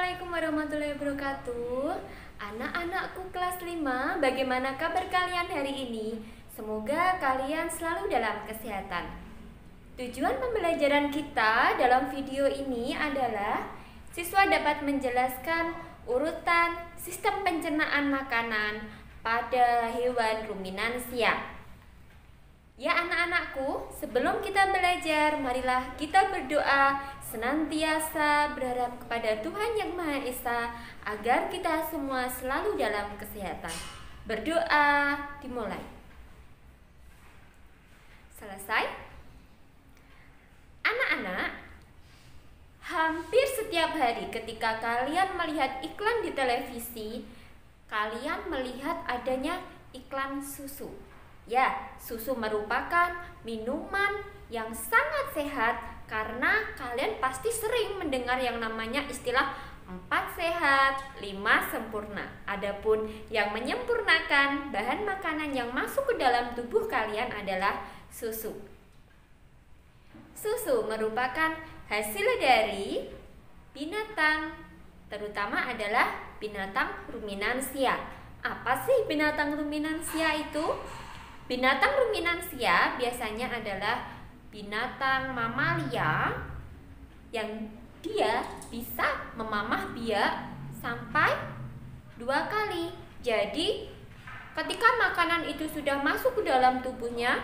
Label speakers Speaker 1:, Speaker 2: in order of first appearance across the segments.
Speaker 1: Assalamualaikum warahmatullahi wabarakatuh. Anak-anakku kelas 5, bagaimana kabar kalian hari ini? Semoga kalian selalu dalam kesehatan. Tujuan pembelajaran kita dalam video ini adalah siswa dapat menjelaskan urutan sistem pencernaan makanan pada hewan ruminansia. Ya anak-anakku, sebelum kita belajar, marilah kita berdoa senantiasa berharap kepada Tuhan Yang Maha Esa agar kita semua selalu dalam kesehatan. Berdoa dimulai. Selesai? Anak-anak, hampir setiap hari ketika kalian melihat iklan di televisi, kalian melihat adanya iklan susu. Ya, susu merupakan minuman yang sangat sehat karena kalian pasti sering mendengar yang namanya istilah 4 sehat, 5 sempurna. Adapun yang menyempurnakan bahan makanan yang masuk ke dalam tubuh kalian adalah susu. Susu merupakan hasil dari binatang, terutama adalah binatang ruminansia. Apa sih binatang ruminansia itu? Binatang ruminansia biasanya adalah binatang mamalia yang dia bisa memamah biak sampai 2 kali. Jadi ketika makanan itu sudah masuk ke dalam tubuhnya,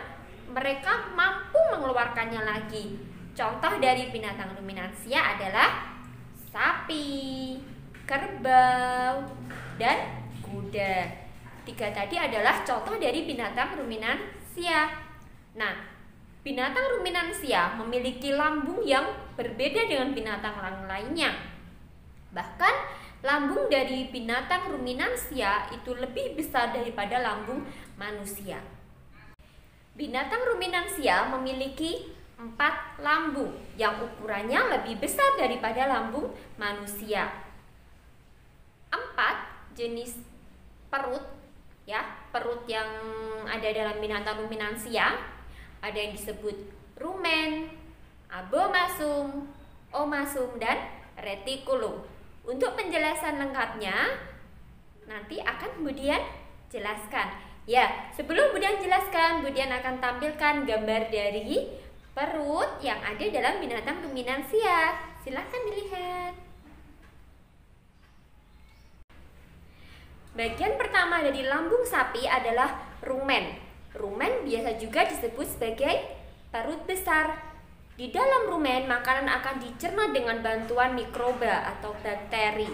Speaker 1: mereka mampu mengeluarkannya lagi. Contoh dari binatang ruminansia adalah sapi, kerbau, dan kuda. 3 tadi adalah contoh dari binatang ruminansia. Nah, binatang ruminansia memiliki lambung yang berbeda dengan binatang lainnya. Bahkan lambung dari binatang ruminansia itu lebih besar daripada lambung manusia. Binatang ruminansia memiliki 4 lambung yang ukurannya lebih besar daripada lambung manusia. 4 jenis perut, ya, perut yang ada dalam binatang ruminansia. Ada yang disebut rumen, abomasum, omasum, dan retikulum. Untuk penjelasan lengkapnya nanti akan Budian jelaskan. Ya, sebelum Budian jelaskan, Budian akan tampilkan gambar dari perut yang ada dalam binatang ruminansia. Silahkan dilihat. Bagian pertama dari lambung sapi adalah rumen. Rumen biasa juga disebut sebagai perut besar. Di dalam rumen, makanan akan dicerna dengan bantuan mikroba atau bakteri.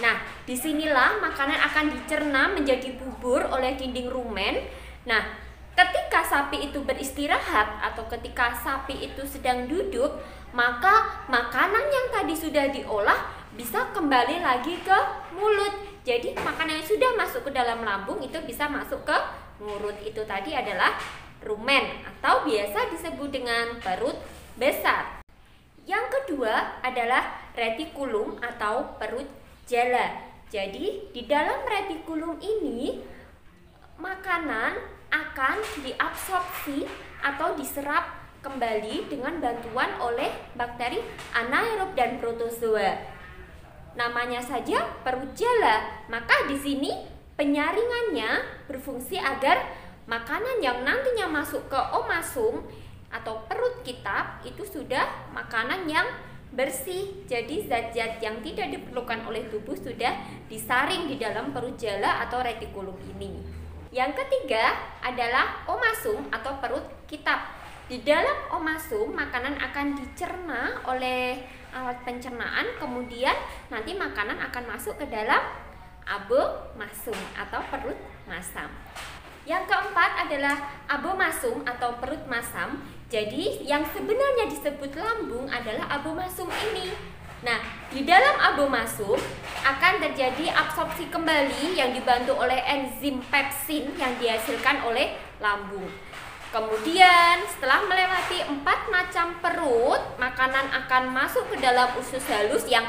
Speaker 1: Nah, disinilah makanan akan dicerna menjadi bubur oleh dinding rumen. Nah, ketika sapi itu beristirahat atau ketika sapi itu sedang duduk, maka makanan yang tadi sudah diolah bisa kembali lagi ke mulut. Jadi makanan yang sudah masuk ke dalam lambung itu bisa masuk ke mulut. Itu tadi adalah rumen atau biasa disebut dengan perut besar. Yang kedua adalah retikulum atau perut jala. Jadi di dalam retikulum ini makanan akan diabsorpsi atau diserap kembali dengan bantuan oleh bakteri anaerob dan protozoa. Namanya saja perut jala, maka di sini penyaringannya berfungsi agar makanan yang nantinya masuk ke omasum atau perut kita itu sudah makanan yang bersih. Jadi zat-zat yang tidak diperlukan oleh tubuh sudah disaring di dalam perut jala atau retikulum ini. Yang ketiga adalah omasum atau perut kitab. Di dalam omasum makanan akan dicerna oleh alat pencernaan, kemudian nanti makanan akan masuk ke dalam abomasum atau perut masam. Yang keempat adalah abomasum atau perut masam. Jadi yang sebenarnya disebut lambung adalah abomasum ini. Nah, di dalam abomasum akan terjadi absorpsi kembali yang dibantu oleh enzim pepsin yang dihasilkan oleh lambung. Kemudian setelah melewati 4 macam perut, makanan akan masuk ke dalam usus halus yang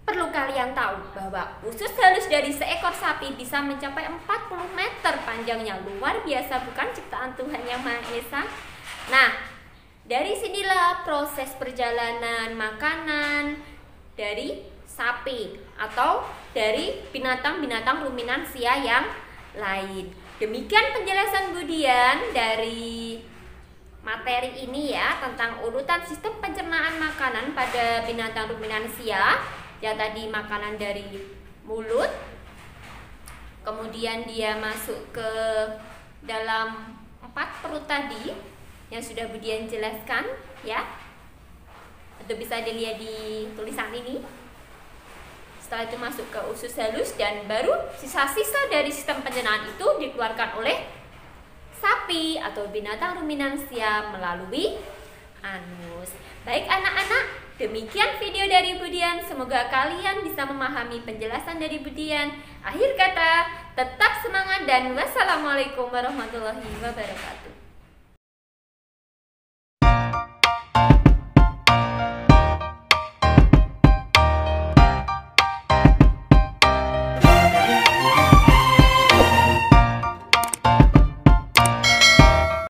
Speaker 1: perlu kalian tahu bahwa usus halus dari seekor sapi bisa mencapai 40 meter panjangnya. Luar biasa bukan ciptaan Tuhan Yang Maha Esa? Nah, dari sinilah proses perjalanan makanan dari sapi atau dari binatang-binatang ruminansia yang lain. Demikian penjelasan Budian dari materi ini ya, tentang urutan sistem pencernaan makanan pada binatang ruminansia. Ya, tadi makanan dari mulut, kemudian dia masuk ke dalam 4 perut tadi yang sudah Budian jelaskan ya. Itu bisa dilihat di tulisan ini. Setelah itu masuk ke usus halus, dan baru sisa-sisa dari sistem pencernaan itu dikeluarkan oleh sapi atau binatang ruminansia melalui anus. Baik anak-anak, demikian video dari Budian. Semoga kalian bisa memahami penjelasan dari Budian. Akhir kata, tetap semangat dan wassalamualaikum warahmatullahi wabarakatuh.